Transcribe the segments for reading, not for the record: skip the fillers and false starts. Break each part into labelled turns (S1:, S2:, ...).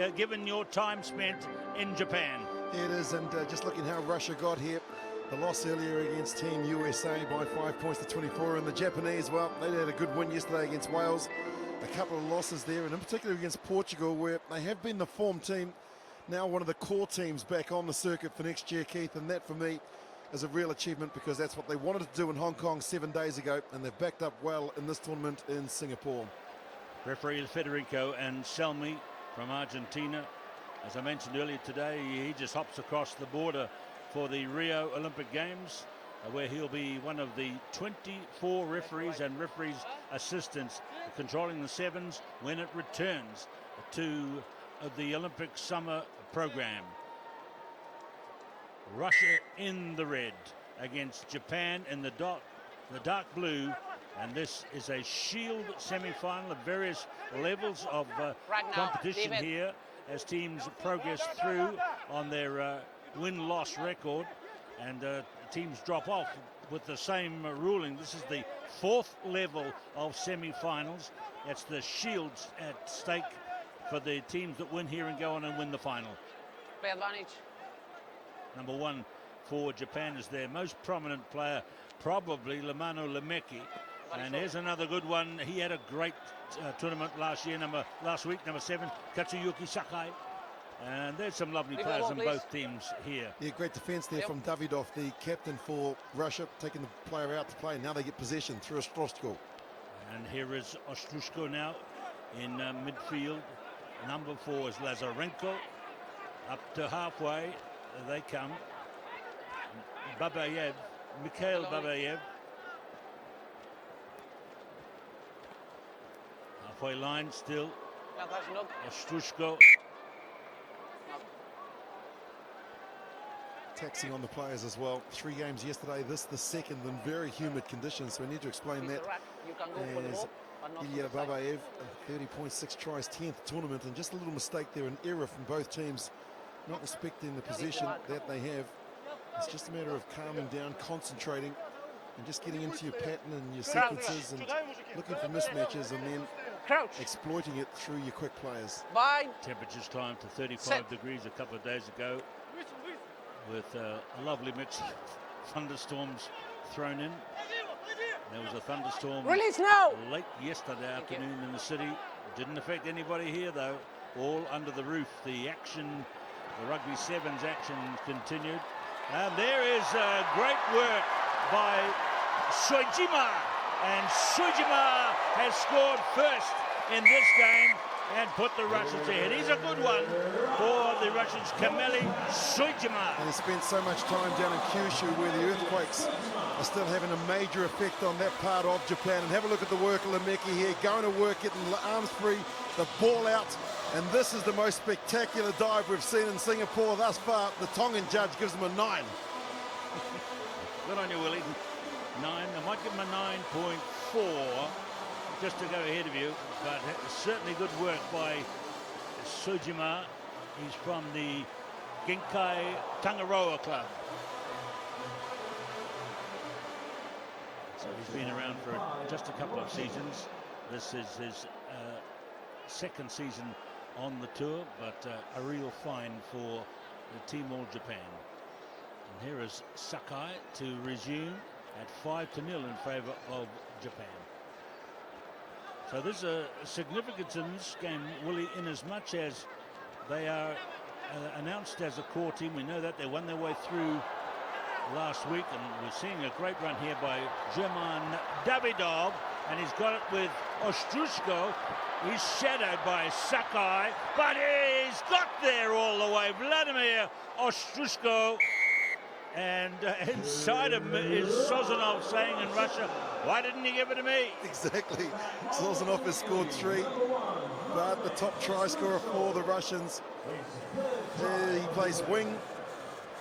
S1: given your time spent in Japan.
S2: It is, and just looking how Russia got here. The loss earlier against Team USA by 5 points to 24, and the Japanese, well, they had a good win yesterday against Wales. A couple of losses there, and in particular against Portugal, where they have been the form team, now one of the core teams back on the circuit for next year, Keith, and that for me is a real achievement because that's what they wanted to do in Hong Kong 7 days ago, and they've backed up well in this tournament in Singapore.
S1: Referee Federico Anselmi from Argentina. As I mentioned earlier today, he just hops across the border for the Rio Olympic Games, where he'll be one of the 24 referees and referees assistants controlling the sevens when it returns to the Olympic summer program. Russia in the red against Japan in the dark blue, and this is a shield semi-final of various levels of competition here as teams progress through on their win-loss record, and teams drop off with the same ruling. This is the 4th level of semi-finals. It's the shields at stake for the teams that win here and go on and win the final.
S3: Play advantage.
S1: Number 1 for Japan is their most prominent player, probably Lemano Lemeki. And here's another good one. He had a great tournament last week, number 7, Katsuyuki Sakai. And there's some lovely players on both teams here.
S2: Yeah, great defence there from Davidov, the captain for Russia, taking the player out to play. Now they get possession through Ostroshko.
S1: And here is Ostroshko now in midfield. Number 4 is Lazarenko. Up to halfway, they come. Babayev, Mikhail Babayev. Halfway line still. Ostroshko.
S2: Taxing on the players as well. 3 games yesterday, this the second in very humid conditions, so we need to explain that. As Ilya Babayev, 30.6 tries, 10th tournament, and just a little mistake there, an error from both teams, not respecting the position that they have. It's just a matter of calming down, concentrating, and just getting into your pattern and your sequences and looking for mismatches and then exploiting it through your quick players.
S1: Temperatures climbed to 35 degrees a couple of days ago, with a lovely mix of thunderstorms thrown in. There was a thunderstorm late yesterday afternoon in the city. It didn't affect anybody here though, all under the roof. The action, the Rugby Sevens action continued. And there is great work by Soijima. And Soijima has scored first in this game and put the Russians ahead. He's a good one for the Russians, Kameli Soijima.
S2: And he spent so much time down in Kyushu where the earthquakes are still having a major effect on that part of Japan. And have a look at the work of Lemeki here, going to work, getting the arms free, the ball out. And this is the most spectacular dive we've seen in Singapore thus far. The Tongan judge gives him a 9.
S1: Good on you, Willie. 9. I might give him a 9.4. Just to go ahead of you, but certainly good work by Soijima. He's from the Genkai Tangaroa club. So he's been around for just a couple of seasons. This is his second season on the tour, but a real find for the Team All Japan. And here is Sakai to resume at 5-0 in favour of Japan. So there's a significance in this game, Willie, in as much as they are announced as a core team. We know that they won their way through last week, and we're seeing a great run here by German Davidov, and he's got it with Ostroshko. He's shadowed by Sakai, but he's got there all the way. Vladimir Ostroshko. And inside him is Sozanov saying in Russia, why didn't you give it to me?
S2: Exactly. Sozanov has scored 3, but the top try scorer for the Russians. He plays wing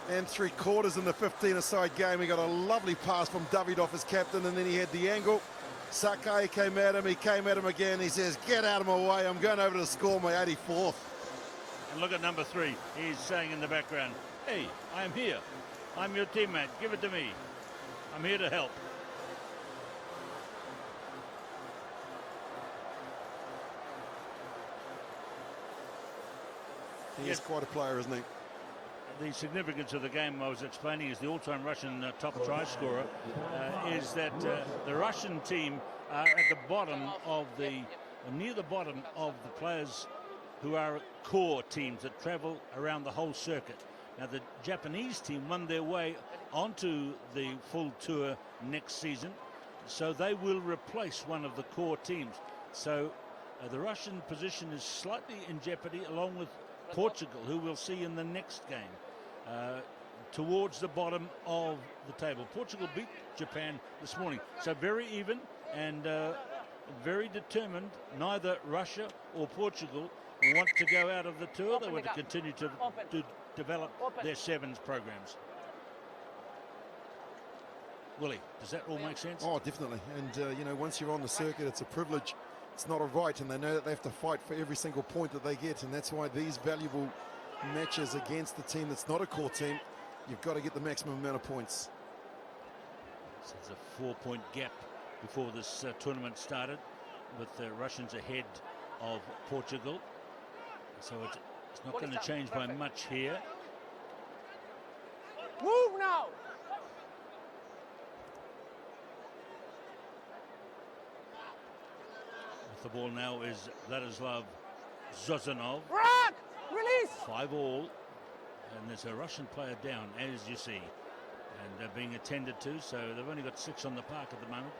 S2: and 3/4 in the 15-a-side game. He got a lovely pass from Davidov as captain, and then he had the angle. Sakai came at him, he came at him again. He says, get out of my way, I'm going over to score my 84th.
S1: And look at number 3. He's saying in the background, hey, I'm here. I'm your teammate. Give it to me. I'm here to help.
S2: He is quite a player, isn't he?
S1: The significance of the game I was explaining is the all-time Russian top try scorer is that the Russian team are at the bottom of near the bottom of the players who are core teams that travel around the whole circuit. Now the Japanese team won their way onto the full tour next season, so they will replace one of the core teams. So the Russian position is slightly in jeopardy, along with Portugal, who we'll see in the next game, towards the bottom of the table. Portugal beat Japan this morning, so very even and very determined. Neither Russia or Portugal want to go out of the tour. They want to continue to develop their sevens programs. Willie, does that all make sense?
S2: Oh, definitely. And, you know, once you're on the circuit, it's a privilege. It's not a right, and they know that they have to fight for every single point that they get, and that's why these valuable matches against the team that's not a core team, you've got to get the maximum amount of points.
S1: So it's a 4-point gap before this tournament started, with the Russians ahead of Portugal. So it's not going to change by much here.
S3: Move now!
S1: The ball now is Vladislav Zozanov.
S3: Rock! Release!
S1: 5-all, and there's a Russian player down, as you see, and they're being attended to, so they've only got 6 on the park at the moment.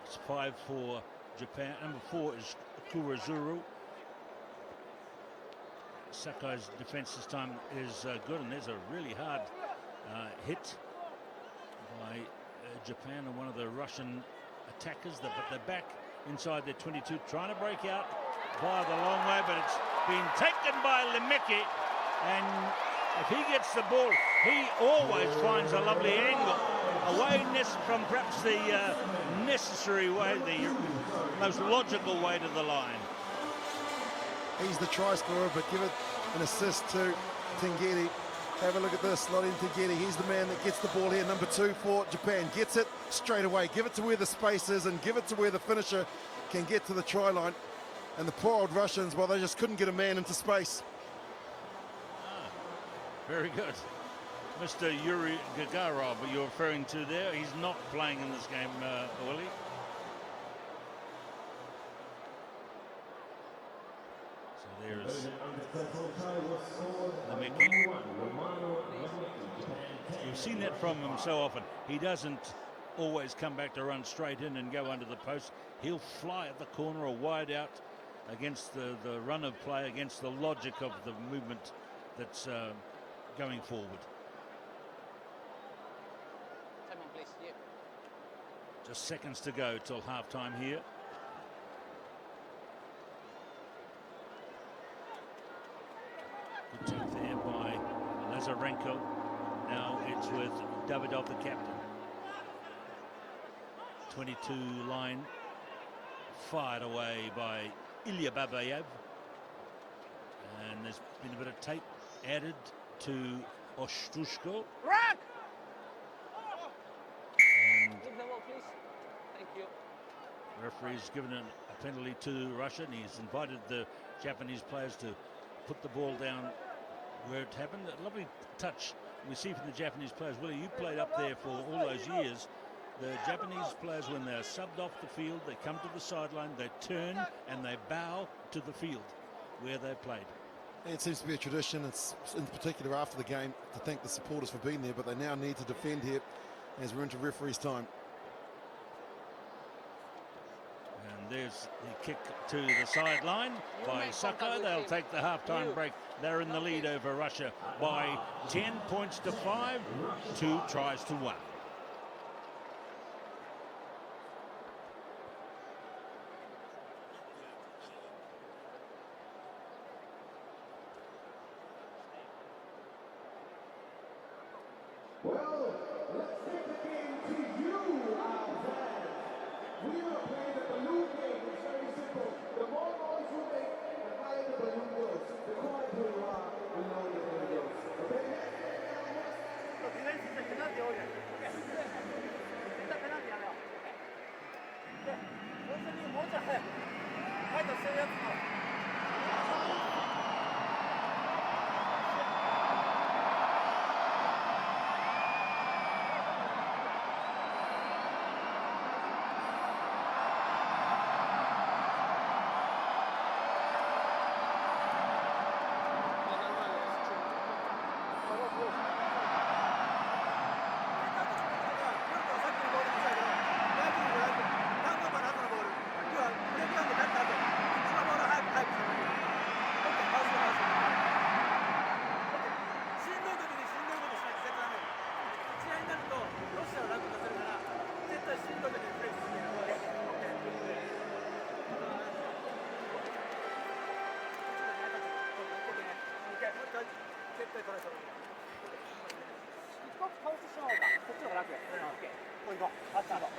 S1: It's 5 for Japan. Number 4 is Kurazuru. Sakai's defense this time is good, and there's a really hard hit by Japan and one of the Russian attackers, but they're back inside their 22, trying to break out via the long way, but it's been taken by Lemeki, and if he gets the ball, he always finds a lovely angle away from perhaps the necessary way, the most logical way to the line.
S2: He's the try scorer, but give it an assist to Tengeri. Have a look at this, Lodin Tengeri. He's the man that gets the ball here, number 2 for Japan. Gets it straight away. Give it to where the space is and give it to where the finisher can get to the try line. And the poor old Russians, well, they just couldn't get a man into space.
S1: Very good. Mr. Yuri Gagarov, you're referring to there, he's not playing in this game, Willie. So there's Lemeki. You've seen that from him so often. He doesn't always come back to run straight in and go under the post. He'll fly at the corner or wide out against the run of play, against the logic of the movement that's going forward. Just seconds to go till halftime here. Good take there by Lazarenko. Now it's with Davidov, the captain. 22 line fired away by Ilya Babayev. And there's been a bit of tape added to Ostrushko.
S3: Rock!
S1: And
S3: Give the ball, please. Thank you.
S1: the referee's given a penalty to Russia, and he's invited the Japanese players to put the ball down where it happened. A lovely touch we see from the Japanese players. Willie, you played up there for all those years. The Japanese players, when they're subbed off the field, they come to the sideline, they turn and they bow to the field where they played.
S2: It seems to be a tradition. It's in particular after the game to thank the supporters for being there, but they now need to defend here as we're into referee's time.
S1: And there's the kick to the sideline by Sakai. They'll take the halftime break. They're in the lead over Russia by 10 points to 5, 2 tries to 1.
S4: Well, let's take the game to you, our fans. We are playing the balloon game. It's very simple. The more noise you make, the higher the balloon goes. The quieter you are, the lower the balloon goes. Okay?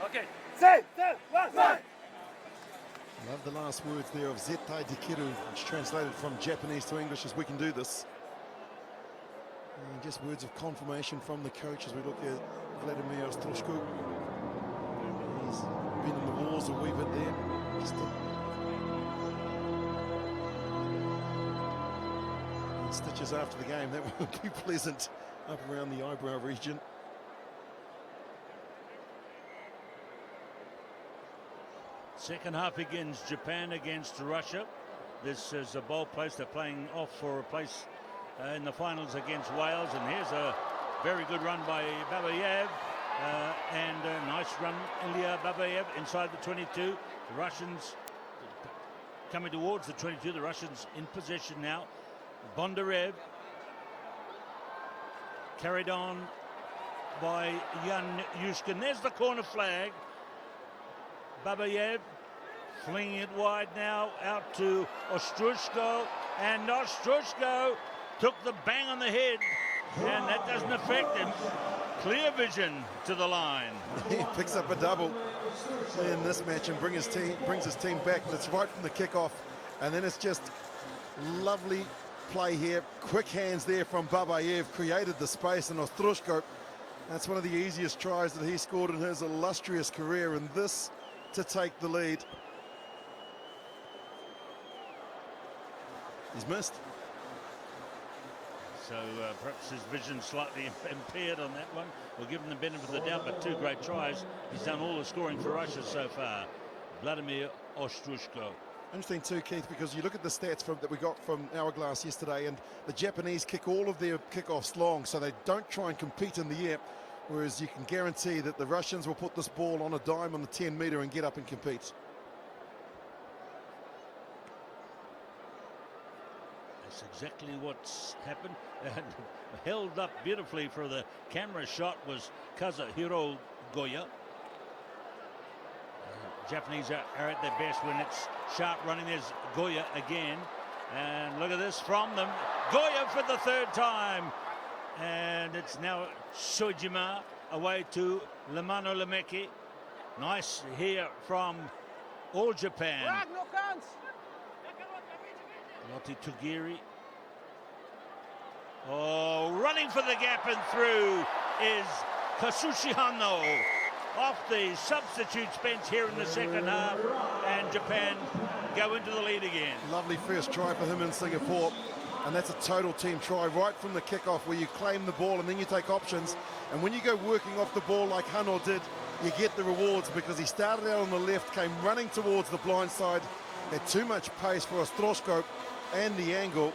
S3: Okay. Say, one,
S2: Love the last words there of Zettai Dikiru, which translated from Japanese to English as "we can do this." And just words of confirmation from the coach as we look at Vladimir Ostroshko. He's been in the wars a wee bit there. Just stitches after the game, that would be pleasant up around the eyebrow region.
S1: Second half begins. Japan against Russia. This is a bold place. They're playing off for a place in the finals against Wales. And here's a very good run by Babayev. And a nice run, Ilya Babayev inside the 22. The Russians coming towards the 22. The Russians in possession now. Bondarev carried on by Jan Yushkin. There's the corner flag. Babayev flinging it wide now out to Ostrushko, and Ostrushko took the bang on the head, and that doesn't affect him. Clear vision to the line.
S2: He picks up a double in this match and brings his team back. It's right from the kickoff, and then it's just lovely play here. Quick hands there from Babayev, created the space, and Ostrushko, that's one of the easiest tries that he scored in his illustrious career, and this to take the lead. He's missed.
S1: So perhaps his vision slightly impaired on that one. We'll give him the benefit of the doubt, but two great tries. He's done all the scoring for Russia so far. Vladimir Ostrushko.
S2: Interesting too, Keith, because you look at the stats that we got from Hourglass yesterday, and the Japanese kick all of their kickoffs long, so they don't try and compete in the air, whereas you can guarantee that the Russians will put this ball on a dime on the 10-metre and get up and compete.
S1: That's exactly what's happened. And held up beautifully for the camera shot was Kazuhiro Goya. Japanese are at their best when it's sharp running. There's Goya again. And look at this from them. Goya for the third time. And it's now Shojima away to Lemano Lemeki. Nice here from All Japan.
S3: no hands.
S1: Lotte Tugiri. Oh, running for the gap and through is Kasushi Hano off the substitutes bench here in the second half, and Japan go into the lead again.
S2: Lovely first try for him in Singapore, and that's a total team try right from the kickoff where you claim the ball and then you take options, and when you go working off the ball like Hano did, you get the rewards, because he started out on the left, came running towards the blind side, had too much pace for Ostroshko and the angle,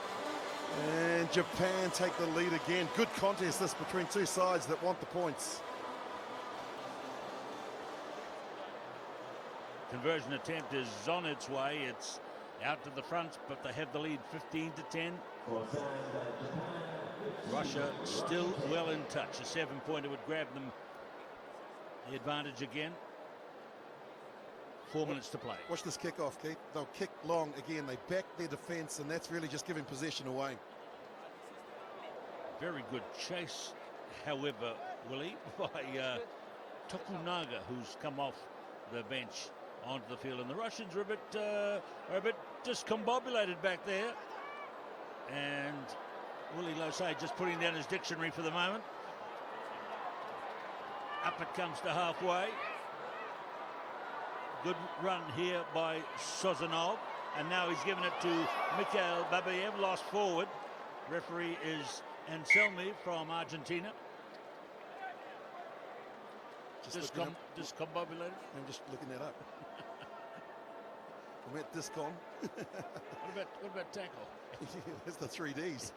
S2: and Japan take the lead again. Good contest this between two sides that want the points.
S1: Conversion attempt is on its way. It's out to the front, but they have the lead 15-10. Russia still well in touch. A 7-pointer would grab them the advantage again. 4 minutes to play.
S2: Watch this kickoff, Keith. They'll kick long again. They back their defence, and that's really just giving possession away.
S1: Very good chase, however, Willie, by Tokunaga, who's come off the bench onto the field, and the Russians are a bit discombobulated back there. And Willie Losay just putting down his dictionary for the moment. Up it comes to halfway. Good run here by Sozanov, and now he's given it to Mikhail Babayev, lost forward. Referee is Anselmi from Argentina. Discombobulated.
S2: I'm just looking that up. I'm at Discom.
S1: What about tackle?
S2: That's the 3 Ds.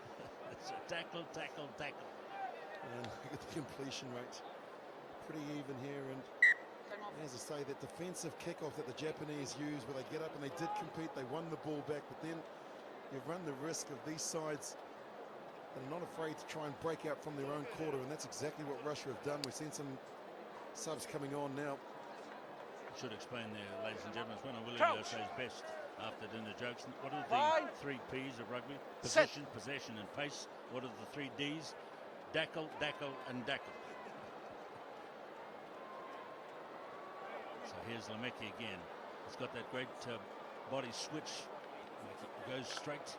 S1: It's a tackle.
S2: And look at the completion rate. Pretty even here, and as I say, that defensive kickoff that the Japanese use, where they get up and they did compete, they won the ball back, but then you run the risk of these sides that are not afraid to try and break out from their own quarter, and that's exactly what Russia have done. We've seen some subs coming on now.
S1: Should explain there, ladies and gentlemen, it's one of Willie Losay's best after dinner jokes. What are the 3 P's of rugby? Possession, possession and pace. What are the 3 Ds? Dackle, dackle, and dackle. So here's Lemeki again. He's got that great body switch. He goes straight.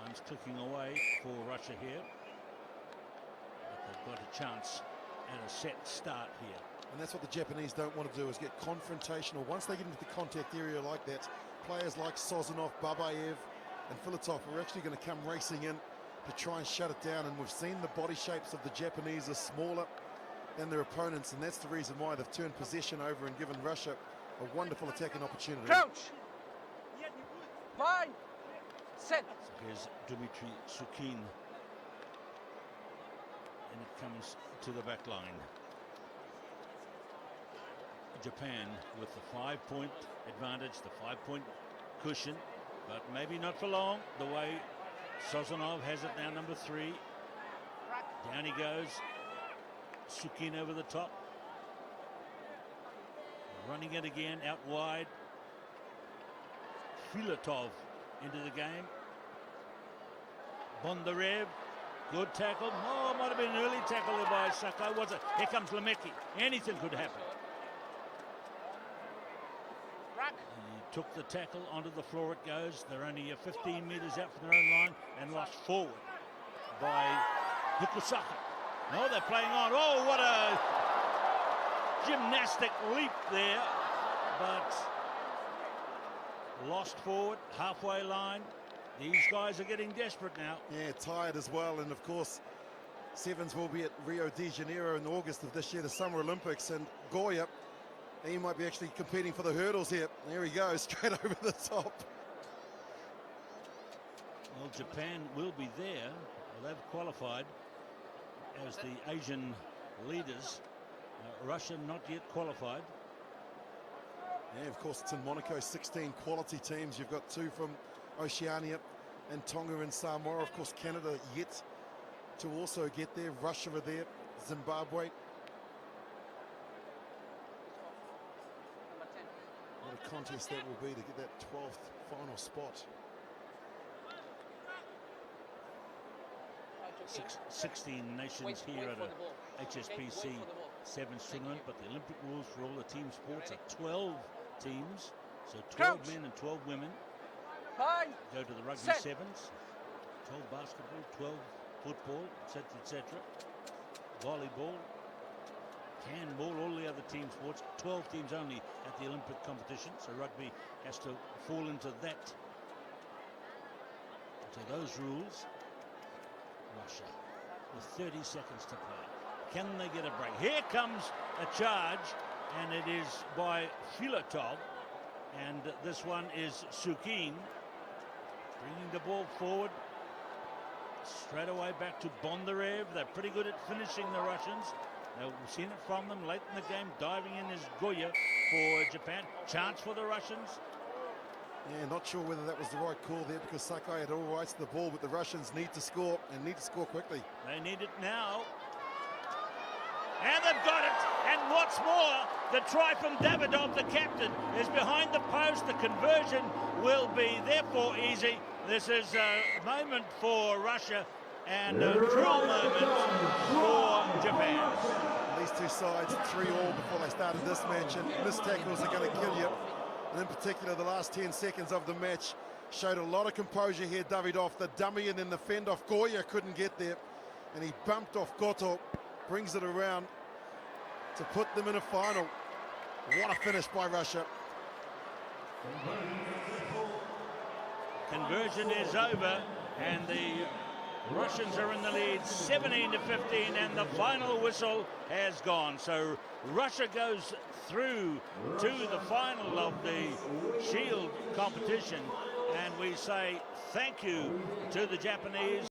S1: Time's clicking away for Russia here. But they've got a chance at a set start here.
S2: And that's what the Japanese don't want to do, is get confrontational. Once they get into the contact area like that, players like Sozonov, Babayev and Filatov are actually going to come racing in to try and shut it down. And we've seen the body shapes of the Japanese are smaller than their opponents, and that's the reason why they've turned possession over and given Russia a wonderful attacking opportunity.
S3: Crouch. Line. Set.
S1: So here's Dmitry Sukin. And it comes to the back line. Japan with the 5-point advantage, the 5-point cushion, but maybe not for long. The way Sozonov has it now, number 3. Down he goes. Sukin over the top. Running it again out wide. Filatov into the game. Bondarev, good tackle. Oh, might have been an early tackle there by Sakai, was it? Here comes Lemeki. Anything could happen. He took the tackle, onto the floor it goes. They're only 15 metres out from their own line and lost forward by Hikusaka. No, they're playing on. Oh, what a gymnastic leap there, but lost forward, halfway line. These guys are getting desperate now.
S2: Yeah, tired as well. And of course, Sevens will be at Rio de Janeiro in August of this year, the Summer Olympics. And Goya, he might be actually competing for the hurdles here. There he goes, straight over the top.
S1: Well, Japan will be there. Well, they've qualified as the Asian leaders. Russia not yet qualified.
S2: Yeah, of course, it's in Monaco, 16 quality teams. You've got 2 from Oceania and Tonga and Samoa. Of course, Canada yet to also get there. Russia are there, Zimbabwe. What a contest that will be to get that 12th final spot.
S1: 16 nations here at a HSBC Sevens tournament, but the Olympic rules for all the team sports are 12 teams, so 12 men and 12 women go to the Rugby Sevens, 12 basketball, 12 football, etc., etc., volleyball, handball, all the other team sports, 12 teams only at the Olympic competition, so rugby has to fall into that, into those rules. Russia with 30 seconds to play. Can they get a break? Here comes a charge, and it is by Filatov, and this one is Sukin bringing the ball forward. Straight away back to Bondarev. They're pretty good at finishing the Russians. We've seen it from them late in the game. Diving in is Goya for Japan. Chance for the Russians.
S2: Yeah, not sure whether that was the right call there, because Sakai had all rights to the ball, but the Russians need to score, and need to score quickly.
S1: They need it now. And they've got it. And what's more, the try from Davidov, the captain, is behind the post. The conversion will be therefore easy. This is a moment for Russia and a cruel moment for Japan.
S2: These two sides 3-all before they started this match, and missed tackles are going to kill you. And in particular, the last 10 seconds of the match showed a lot of composure here. Davidov, the dummy, and then the fend off. Goya couldn't get there, and he bumped off Goto, brings it around to put them in a final. What a finish by Russia.
S1: Conversion is over, and the Russians are in the lead 17-15, and the final whistle has gone. So Russia goes through to the final of the Shield competition, and we say thank you to the Japanese.